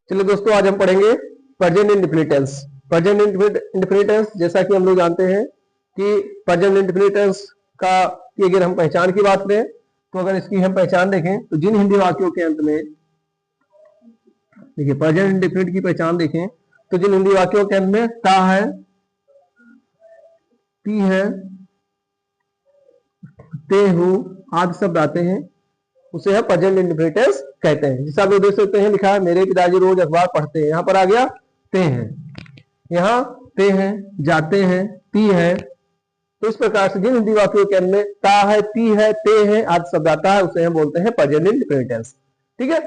चलिए दोस्तों, आज हम पढ़ेंगे present indefinite tense. Present indefinite tense, जैसा कि हम लोग जानते हैं कि प्रेजेंट इंडेफिनिट टेंस का की अगर हम पहचान की बात करें तो अगर इसकी हम पहचान देखें तो जिन हिंदी वाक्यों के अंत में, देखिए प्रेजेंट इंडेफिनिट की पहचान देखें तो जिन हिंदी वाक्यों के अंत में ता है, ती है, ते हूं आदि शब्द आते हैं उसे हम प्रेजेंट इंडेफिनिट टेंस कहते हैं। जैसा आप लोग देख सकते हैं, लिखा है मेरे पिताजी रोज अखबार पढ़ते हैं। यहाँ पर आ गया ते हैं, यहाँ ते हैं, जाते हैं, ती है। तो इस प्रकार से जिन हिंदी वाक्यों के अंदर में ता है, ती है, ते है आदि शब्द आता है उसे हम बोलते हैं प्रेजेंट इंडेफिनिट टेंस। ठीक है।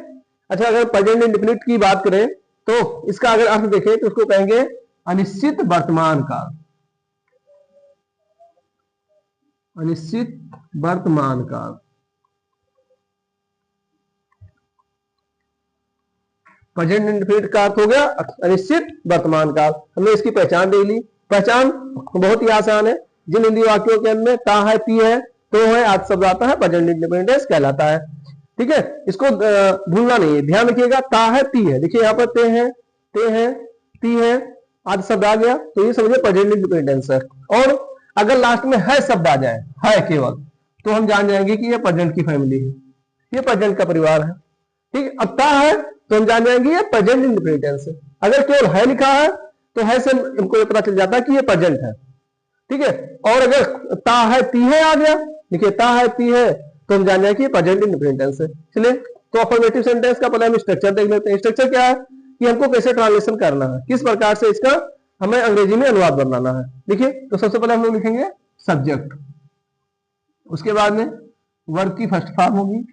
अच्छा, अगर प्रेजेंट इंडेफिनिट की बात करें तो इसका अगर अर्थ देखें तो उसको कहेंगे अनिश्चित वर्तमान काल। अनिश्चित वर्तमान काल, प्रेजेंट इंडेफिनिट का अर्थ हो गया अनिश्चित वर्तमान काल। हमने इसकी पहचान देख ली। पहचान बहुत ही आसान है। जिन हिंदी वाक्यों के अंदर में ता है, ती है, तो है आदि शब्द आता है प्रेजेंट इंडेफिनिट टेंस कहलाता है। ठीक है, इसको भूलना नहीं है, ध्यान रखिएगा। ता है, ती है, देखिए यहाँ पर ते है, ती है आदि शब्द आ गया तो ये समझिए प्रेजेंट इंडेफिनिट टेंस है। और अगर लास्ट में है शब्द आ जाए, है केवल, तो हम जान जाएंगे कि ये प्रेजेंट की फैमिली है, ये प्रेजेंट का परिवार है। ठीक है, अब ता है तो हम जान जाएंगे ये प्रेजेंट इंडेफिनिट टेंस है। अगर केवल है लिखा है तो है से हमको ये पता चल जाता है कि ये प्रेजेंट है। ठीक है, और अगर ता है, ती है आ गया, देखिए ता है, ती है, तो हम जान जाएंगे कि ये प्रेजेंट इंडेफिनिट टेंस है। चलिए, तो अफर्मेटिव सेंटेंस का पहले हम स्ट्रक्चर देख लेते हैं। स्ट्रक्चर क्या है कि हमको कैसे ट्रांसलेशन करना है, किस प्रकार से इसका हमें अंग्रेजी में अनुवाद बनाना है। देखिए, तो सबसे पहले हम लोग लिखेंगे सब्जेक्ट, उसके बाद में वर्ब की फर्स्ट फॉर्म होगी,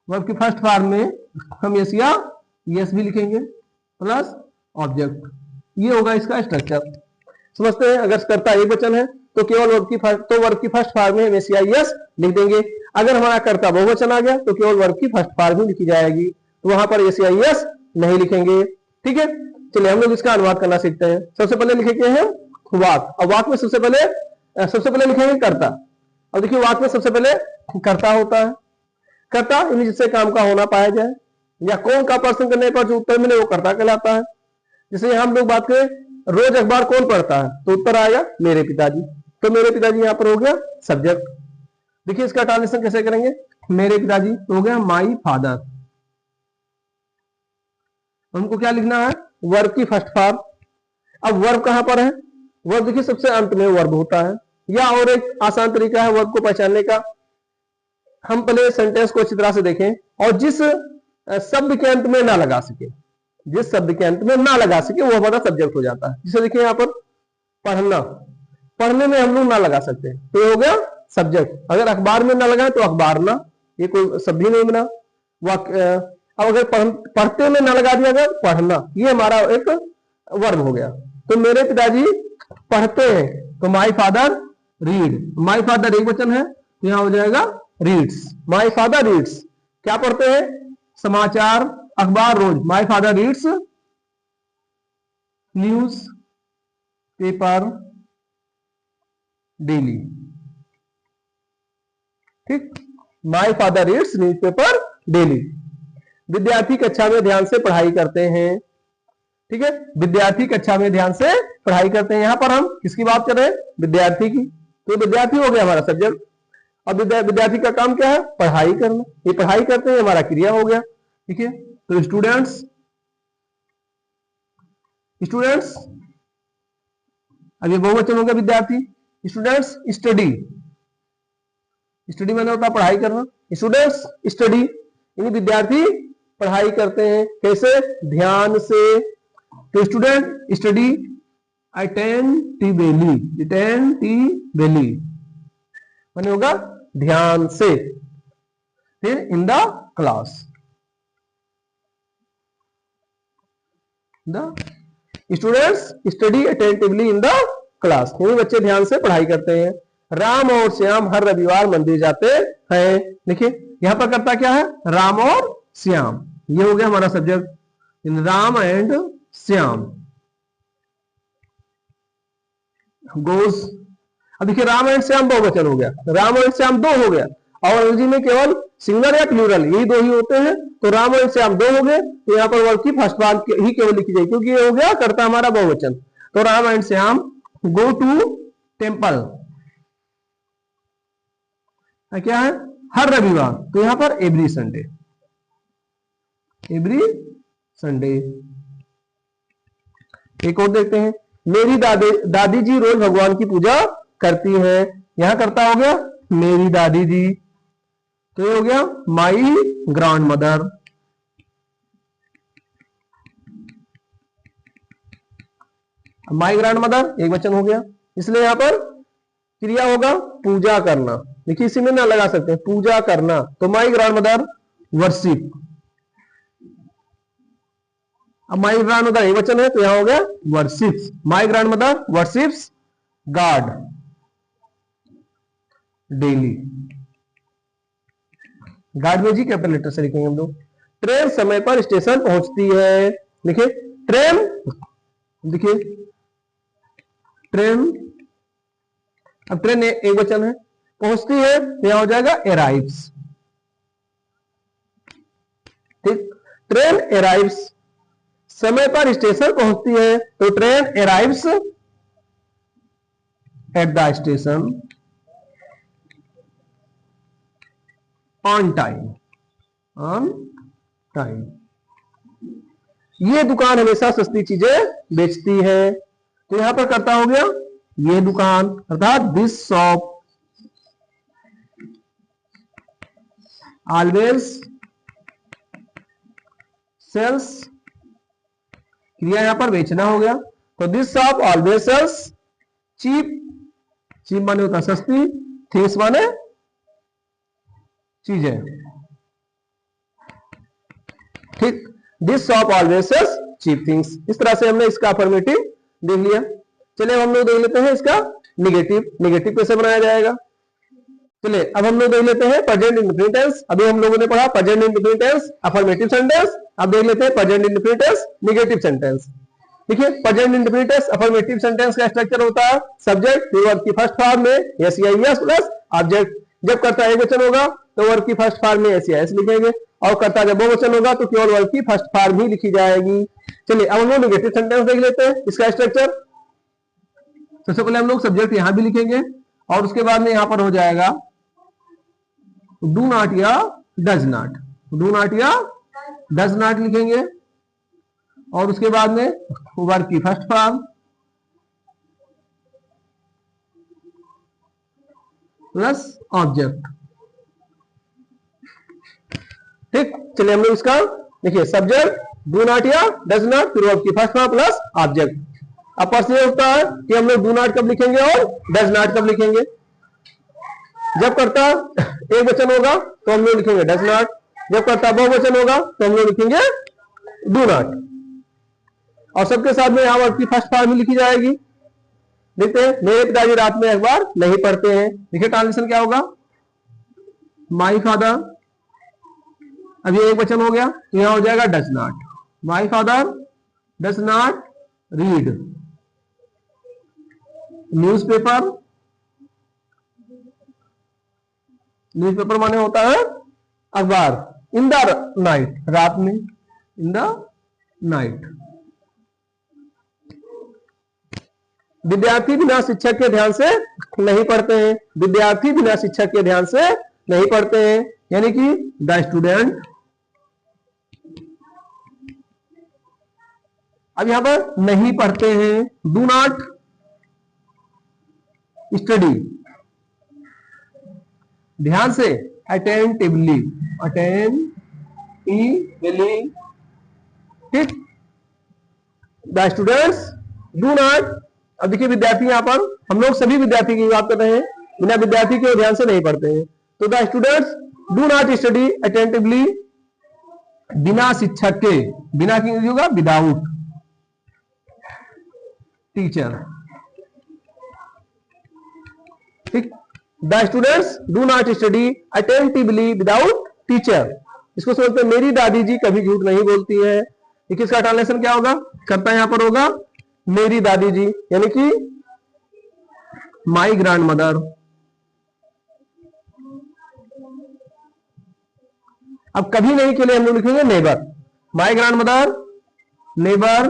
वर्ब की फर्स्ट फॉर्म में हम यस या यस भी लिखेंगे प्लस ऑब्जेक्ट। ये होगा इसका स्ट्रक्चर। समझते हैं, अगर कर्ता एक वचन है तो केवल वर्ब की फर्स्ट फॉर्म में यस या यस लिख देंगे। अगर हमारा कर्ता बहुवचन आ गया तो केवल वर्ब की फर्स्ट फॉर्म ही लिखी जाएगी, तो वहां पर यस या यस नहीं लिखेंगे। ठीक है, चलिए हम लोग इसका अनुवाद करना सीखते हैं। सबसे पहले लिखेंगे हम वाक। अब वाक में सबसे पहले लिखेंगे कर्ता। अब देखिए, वाक में सबसे पहले कर्ता होता है। कर्ता यानी जिससे काम का होना पाया जाए या कौन का प्रश्न करने पर जो उत्तर मिले वो कर्ता कहलाता है। जैसे हम लोग बात करें रोज अखबार कौन पढ़ता है, तो उत्तर आएगा मेरे पिताजी। तो मेरे पिताजी यहाँ पर हो गया सब्जेक्ट। देखिए इसका ट्रांसलेशन कैसे करेंगे, मेरे पिताजी तो हो गया माई फादर। हमको क्या लिखना है, वर्ब की फर्स्ट फॉर्म। अब वर्ब कहां पर है, वर्ब देखिए सबसे अंत में वर्ब होता है। या और एक आसान तरीका है वर्ब को पहचानने का, हम पहले सेंटेंस को अच्छी तरह से देखें और जिस शब्द के अंत में ना लगा सके, जिस शब्द के अंत में ना लगा सके वो हमारा सब्जेक्ट हो जाता है। जैसे देखिए यहाँ पर पढ़ना, पढ़ने में हम लोग ना लगा सकते तो ये हो गया सब्जेक्ट। अगर अखबार में ना लगाए तो अखबार ना, ये कोई शब्द ही नहीं बना। अब अगर पढ़ते में ना लगा दिया गया पढ़ना, ये हमारा एक वर्ब हो गया। तो मेरे पिताजी पढ़ते हैं तो my father read. My father एक वचन है तो यहां हो जाएगा रीड्स। माई फादर रीड्स, क्या पढ़ते हैं, समाचार अखबार रोज। My father reads newspaper daily. ठीक, my father reads newspaper daily. विद्यार्थी कक्षा में ध्यान से पढ़ाई करते हैं। ठीक है, विद्यार्थी कक्षा में ध्यान से पढ़ाई करते हैं। यहां पर हम किसकी बात कर रहे हैं, विद्यार्थी की। तो विद्यार्थी हो गया हमारा सब्जेक्ट। अब विद्यार्थी का काम क्या है, पढ़ाई करना। ये पढ़ाई करते हैं हमारा क्रिया हो गया। ठीक है, तो स्टूडेंट्स अब ये बहुवचन हो गया विद्यार्थी। स्टूडेंट्स स्टडी, स्टडी मैंने होता पढ़ाई करना। स्टूडेंट्स स्टडी यानी विद्यार्थी पढ़ाई करते हैं, कैसे, ध्यान से। तो स्टूडेंट स्टडी अटेंटिवली, मैंने होगा ध्यान से। फिर in the class, the students study attentively in the class, यानी बच्चे ध्यान से पढ़ाई करते हैं। राम और श्याम हर रविवार मंदिर जाते हैं। देखिए यहां पर करता क्या है, राम और श्याम, ये हो गया हमारा subject, Ram and Shyam goes. अब देखिए राम एंड श्याम बहुवचन हो गया, राम एंड श्याम दो हो गया। और अंग्रेजी में केवल सिंगल या प्लूरल यही दो ही होते हैं। तो राम और श्याम दो हो गए, तो यहाँ पर वर्ब की फर्स्ट पार्ट ही केवल लिखी जाएगी, क्योंकि ये हो गया कर्ता हमारा बहुवचन। तो Ram and Shyam go to temple, क्या है, हर रविवार, तो यहाँ पर एवरी संडे, एवरी संडे। एक और देखते हैं, मेरी दादी जी रोज भगवान की पूजा करती है, यहां करता हो गया मेरी दादी जी, तो ये हो गया my grand mother. My grandmother एक वचन हो गया, इसलिए यहां पर क्रिया होगा पूजा करना। देखिए इसी में ना लगा सकते हैं पूजा करना, तो माई ग्रैंड मदर वर्शिप। अब माई ग्रैंड मदर एक वचन है, तो यहां हो गया worships, my grand mother worships God daily. God में जी कैपिटल लेटर से लिखेंगे हम लोग। ट्रेन समय पर स्टेशन पहुंचती है, देखिए ट्रेन, देखिए ट्रेन, अब ट्रेन एक वचन है, पहुंचती है तो यहां हो जाएगा अराइव्स, ठीक। ट्रेन अराइव्स, समय पर स्टेशन पहुंचती है तो train arrives at the station on time, on time. ये दुकान हमेशा सस्ती चीजें बेचती है, तो यहां पर करता हो गया ये दुकान, अर्थात दिस शॉप ऑलवेज सेल्स, क्रिया यहां पर बेचना हो गया, तो this shop always sells cheap, cheap माने होता सस्ती, थिंग्स माने चीजें, ठीक। This shop always sells cheap things. इस तरह से हमने इसका अफर्मेटिव देख लिया। चलिए हम लोग देख लेते हैं इसका निगेटिव, निगेटिव कैसे बनाया जाएगा। चलिए अब हम लोग देख लेते हैं प्रेजेंट इंडेफिनिट टेंस। अभी हम लोगों ने पढ़ा present indefinite tense, affirmative sentence. अब देख लेते हैं present indefinite tense, negative sentence. देखिए present indefinite tense affirmative sentence का स्ट्रक्चर होता है सब्जेक्ट वर्ब की फर्स्ट फॉर्म में यस या यस प्लस ऑब्जेक्ट। जब कर्ता एक वचन होगा तो वर्ब की फर्स्ट फॉर्म में यस या यस लिखेंगे, और कर्ता जब बहुवचन होगा तो केवल वर्ब की फर्स्ट फॉर्म ही लिखी जाएगी। चलिए अब हम लोग निगेटिव सेंटेंस देख लेते हैं इसका स्ट्रक्चर। सबसे पहले हम लोग सब्जेक्ट यहां भी लिखेंगे, और उसके बाद में यहां पर हो जाएगा डू नॉट या डज नॉट, डू नॉट या डज नॉट लिखेंगे, और उसके बाद में वर्ब की फर्स्ट फॉर्म प्लस ऑब्जेक्ट, ठीक। चलिए हम लोग इसका देखिए सब्जेक्ट डू नॉट या डज नॉट, फिर वर्ब की फर्स्ट फॉर्म प्लस ऑब्जेक्ट। अब प्रश्न ये होता है कि हम लोग डू नॉट कब लिखेंगे और डज नॉट कब लिखेंगे। जब करता एक वचन होगा तो हम लोग लिखेंगे डज नॉट, जब करता बहुवचन होगा तो हम लोग लिखेंगे डू नॉट, और सबके साथ में यहां वर्ब की फर्स्ट फॉर्म ही लिखी जाएगी। देखते हैं, मेरे पिताजी रात में अखबार नहीं पढ़ते हैं। देखिए ट्रांसलेशन क्या होगा, माई फादर, अब ये एक वचन हो गया तो यहां हो जाएगा does not, my father does not read newspaper. Newspaper माने होता है अखबार, इन द नाइट, रात में, इन द नाइट। विद्यार्थी बिना शिक्षक के ध्यान से नहीं पढ़ते हैं, विद्यार्थी बिना शिक्षक के ध्यान से नहीं पढ़ते हैं, यानी कि द स्टूडेंट। अब यहां पर नहीं पढ़ते हैं, डू नॉट स्टडी, ध्यान से अटेंटिवली, अटेंटिवली, ठीक। द स्टूडेंट्स डू नॉट, अब देखिए विद्यार्थी यहां पर हम लोग सभी विद्यार्थी की बात कर रहे हैं, बिना विद्यार्थी के ध्यान से नहीं पढ़ते हैं, तो the students do not study attentively, बिना शिक्षक के, बिना की होगा विदाउट टीचर, ठीक। The students do not study attentively without teacher. इसको समझते हैं मेरी दादी जी कभी झूठ नहीं बोलती है। इसका ट्रांसलेशन क्या होगा, करता यहां पर होगा मेरी दादी जी, यानी कि माई ग्रैंड मदर, अब कभी नहीं के लिए हम लोग लिखेंगे neighbour. My grandmother neighbour,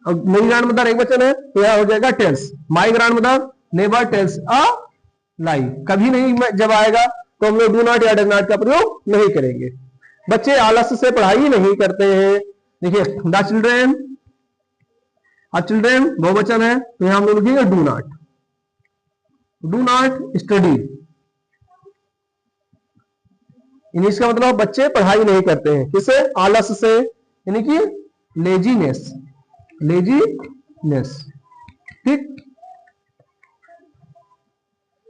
मेरी ग्रैंड मदर एक वचन है तो यह हो जाएगा tells. My grandmother neighbour tells a lie. कभी नहीं जब आएगा तो हम लोग डू नॉट या डज नॉट का प्रयोग नहीं करेंगे। बच्चे आलस्य से पढ़ाई नहीं करते हैं। देखिए द चिल्ड्रेन, अब चिल्ड्रेन बहुवचन है तो यहां हम लोग लिखेंगे do not, do not study. इसका मतलब बच्चे पढ़ाई नहीं करते हैं, किसे? आलस्य से, यानी कि लेजीनेस, लेजीनेस। ठीक,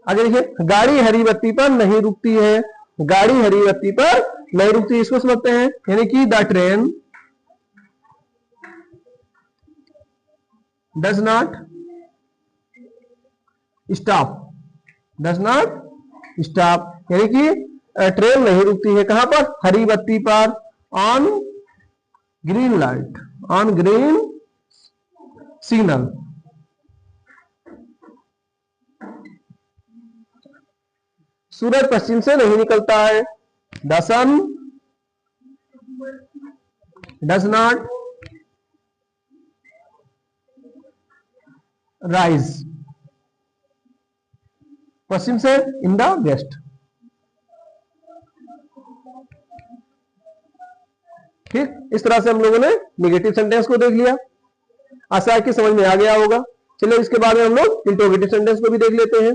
आगे देखिए गाड़ी हरी बत्ती पर नहीं रुकती है, गाड़ी हरी बत्ती पर नहीं रुकती, इसको समझते हैं, यानी कि the train does not stop, does not stop, यानी कि ट्रेन नहीं रुकती है कहां पर? हरी बत्ती पर, on green light, on green signal. सूरज पश्चिम से नहीं निकलता है, the sun does not rise, पश्चिम से इन द वेस्ट। ठीक, इस तरह से हम लोगों ने निगेटिव सेंटेंस को देख लिया। आशा है कि समझ में आ गया होगा। चलिए इसके बाद में हम लोग इंट्रोगेटिव सेंटेंस को भी देख लेते हैं।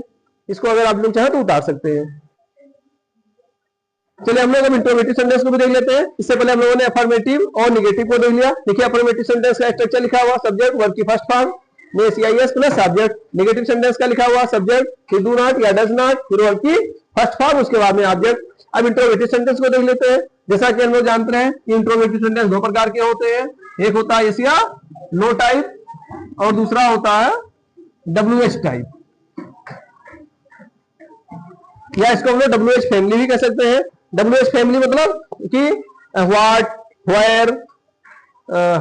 इसको अगर आप लोग चाहें तो उतार सकते हैं। चलिए हम लोग अब इंट्रोगेटिव सेंटेंस को भी देख लेते हैं। इससे पहले हम लोगों ने अफर्मेटिव और निगेटिव को देख लिया। देखिए अफर्मेटिव सेंटेंस का स्ट्रक्चर लिखा हुआ, सब्जेक्ट वर्ब की फर्स्ट फॉर्म में CIS plus subject. Negative sentence का लिखा हुआ सब्जेक्ट ही डू नॉट या डज नॉट, फिर वर्ब की फर्स्ट फॉर्म, उसके बाद में ऑब्जेक्ट। अब इंट्रोगेटिव सेंटेंस को देख लेते हैं। जैसा कि हम लोग जानते हैं कि इंट्रोगेटिव सेंटेंस दो प्रकार के होते हैं, एक होता है यस या नो टाइप और दूसरा होता है WH टाइप, या इसको हम लोग WH फैमिली भी कह सकते हैं। WH फैमिली मतलब कि व्हाट, वेयर,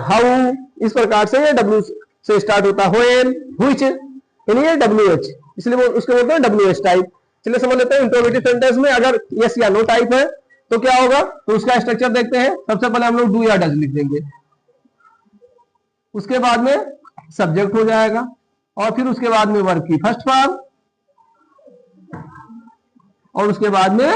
हाउ, इस प्रकार से ये W से स्टार्ट होता है। व्हेन, व्हिच, यानी ये WH, इसलिए उसको बोलते हैं WH टाइप। चलिए समझ लेते हैं इंट्रोगेटिव सेंटेंस में अगर यस या नो टाइप है तो क्या होगा, तो उसका स्ट्रक्चर देखते हैं। सबसे पहले हम लोग डू या डज लिख देंगे, उसके बाद में सब्जेक्ट हो जाएगा और फिर उसके बाद में वर्ब की फर्स्ट फॉर्म और उसके बाद में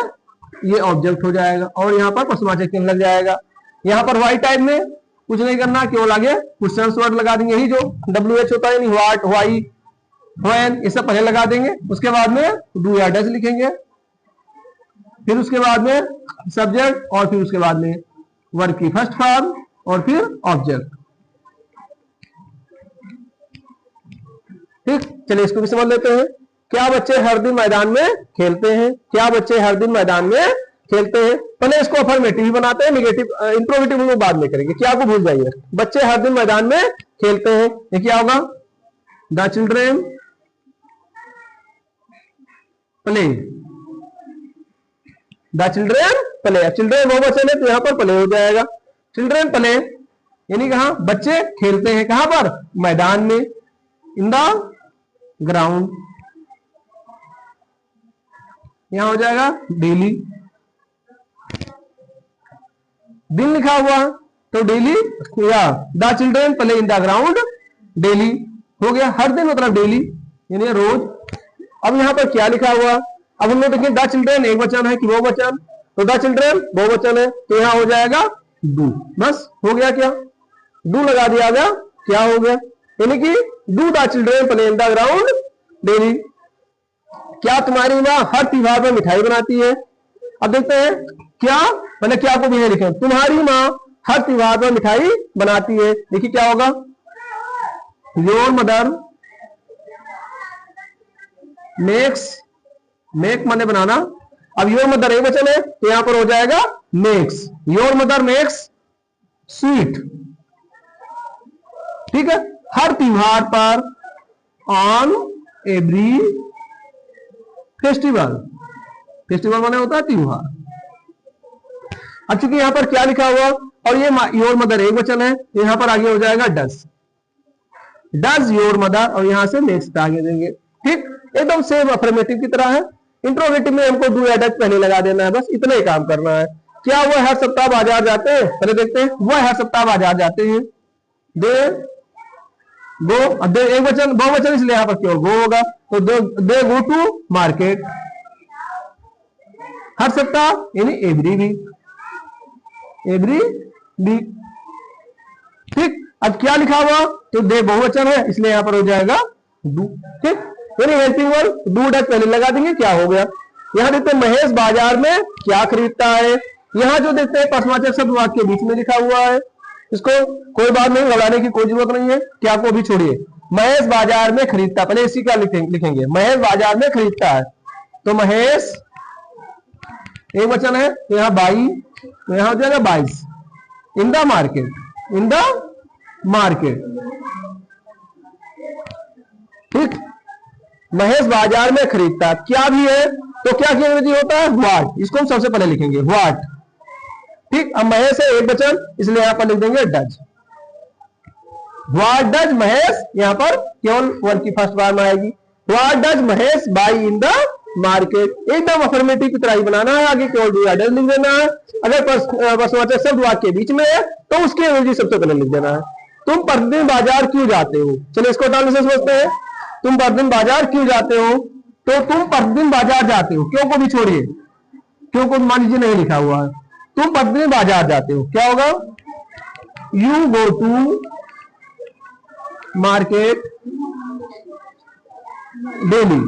ये ऑब्जेक्ट हो जाएगा और यहाँ पर प्रश्नवाचक चिन्ह लग जाएगा। यहाँ पर वाई टाइप में कुछ नहीं करना, केवल आगे क्वेश्चन वर्ड लगा देंगे, यही जो WH होता है, व्हाट, व्हाई, व्हेन, ये सब पहले लगा देंगे। उसके बाद में डू या डज लिखेंगे, फिर उसके बाद में सब्जेक्ट और फिर उसके बाद में वर्ब की फर्स्ट फॉर्म और फिर ऑब्जेक्ट। ठीक, चलिए इसको भी समझ लेते हैं। क्या बच्चे हर दिन मैदान में खेलते हैं? क्या बच्चे हर दिन मैदान में खेलते हैं? पहले इसको अफर्मेटिव बनाते हैं, नेगेटिव इंट्रोगेटिव लोग बाद में करेंगे। क्या को भूल जाइए, बच्चे हर दिन मैदान में खेलते हैं, ये क्या होगा? The children play, the children play. Children बहुवचन है तो यहां पर प्ले हो जाएगा। चिल्ड्रेन प्ले यानी कहा बच्चे खेलते हैं, कहां पर? मैदान में, इन द ग्राउंड। यहां हो जाएगा डेली। दिन लिखा हुआ तो डेली, या the children play in the ground daily हो गया, हर दिन मतलब डेली यानी रोज। अब यहां पर क्या लिखा हुआ, अब हम लोग देखें द चिल्ड्रेन एक वचन है कि बहुवचन, तो द चिल्ड्रेन बहुवचन है तो यहां हो जाएगा डू, बस हो गया। क्या डू लगा दिया गया, क्या हो गया, यानी कि do the children play in the ground daily. क्या तुम्हारी माँ हर त्योहार पर मिठाई बनाती है? अब देखते हैं क्या, मैंने क्या को भी लिखे, तुम्हारी माँ हर त्योहार पर मिठाई बनाती है। देखिए क्या होगा, योर मदर मेक्स, मेक माने बनाना। अब योर मदर एक वचन है तो यहां पर हो जाएगा makes, your mother makes sweet. ठीक है, हर त्योहार पर, ऑन एवरी फेस्टिवल, फेस्टिवल माने होता है त्योहार। अब चूंकि यहां पर क्या लिखा हुआ और ये योर मदर एक वचन है तो यहां पर आगे हो जाएगा डज, डज योर मदर और यहां से नेक्स्ट आगे देंगे। ठीक, एकदम सेम अफर्मेटिव की तरह है। इंट्रोगेटिव में हमको डू या डज पहले लगा देना है, बस इतना ही काम करना है। क्या वो हर सप्ताह बाजार जाते हैं? पहले देखते हैं, वो हर सप्ताह बाजार जाते हैं। दे गो, अब एक वचन बहुवचन इसलिए यहां पर केवल गो होगा, तो दे गो टू मार्केट। हर सप्ताह यानी एवरी वीक, एवरी वीक। ठीक, अब क्या लिखा हुआ? तो दे बहुवचन है इसलिए यहां पर हो जाएगा डू। ठीक, यानी हेल्पिंग वर्ब डू डज पहले लगा देंगे, क्या हो गया। यहां देखते हैं महेश बाजार में क्या खरीदता है। यहां जो देखते हैं प्रश्नवाचक शब्द वाक्य के बीच में लिखा हुआ है, इसको कोई बात नहीं, घबराने की कोई जरूरत नहीं है, क्या को भी छोड़िए। महेश बाजार में खरीदता, पहले इसी का लिखेंगे, महेश बाजार में खरीदता है। तो महेश एक वचन है, तो यहां बाई, तो यहां हो जाएगा बाइस। In the market, in the market. ठीक, महेश बाजार में खरीदता, क्या भी है तो क्या की अंग्रेजी होता है? व्हाट। इसको हम सबसे पहले लिखेंगे व्हाट। ठीक, अब महेश है एक वचन इसलिए यहां पर लिख देंगे डज। व्हाट डज महेश, यहां पर केवल वर्ब की फर्स्ट बार में आएगी। What does Mahesh by in the market. एकदम अफर्मेटिव की तरह ही बनाना है, आगे केवल डू या डज लिख देना है। अगर प्रश्नवाचक शब्द वाक्य के बीच में है तो उसकी अंग्रेजी सबसे पहले लिख देना है। तुम प्रतिदिन बाजार क्यों जाते हो? चलिए इसको डालने से समझते हैं। तुम प्रतिदिन बाजार क्यों जाते हो? तो तुम प्रतिदिन बाजार जाते हो, क्यों को भी छोड़िए, क्यों को मान लीजिए नहीं लिखा हुआ है। तुम प्रतिदिन बाजार जाते हो, क्या होगा? You go to market daily.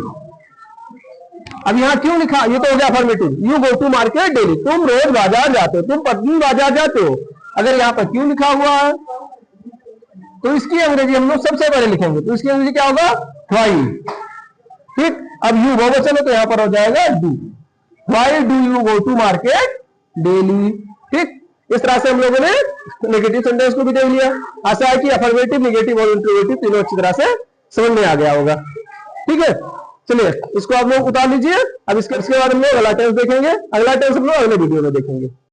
अब यहां क्यों लिखा? ये तो हो गया affirmative, you go to market daily, तुम रोज बाजार जाते हो, तुम प्रतिदिन बाजार जाते हो। अगर यहां पर क्यों लिखा हुआ है तो इसकी अंग्रेजी हम लोग सबसे पहले लिखेंगे, तो इसकी अंग्रेजी क्या होगा? व्हाई। ठीक, अब यू बहुवचन है तो यहां पर हो जाएगा do. Why do you go to market daily. ठीक, इस तरह से हम लोगों ने नेगेटिव सेंटेंस को भी देख लिया। आशा है कि अफर्मेटिव, नेगेटिव और इंट्रोगेटिव तीनों अच्छी तरह से समझ में आ गया होगा। ठीक है, चलिए इसको आप लोग उतार लीजिए। अब इसके बाद हम लोग अगला टेंस देखेंगे। अगला टेंस हम लोग अगले वीडियो में देखेंगे।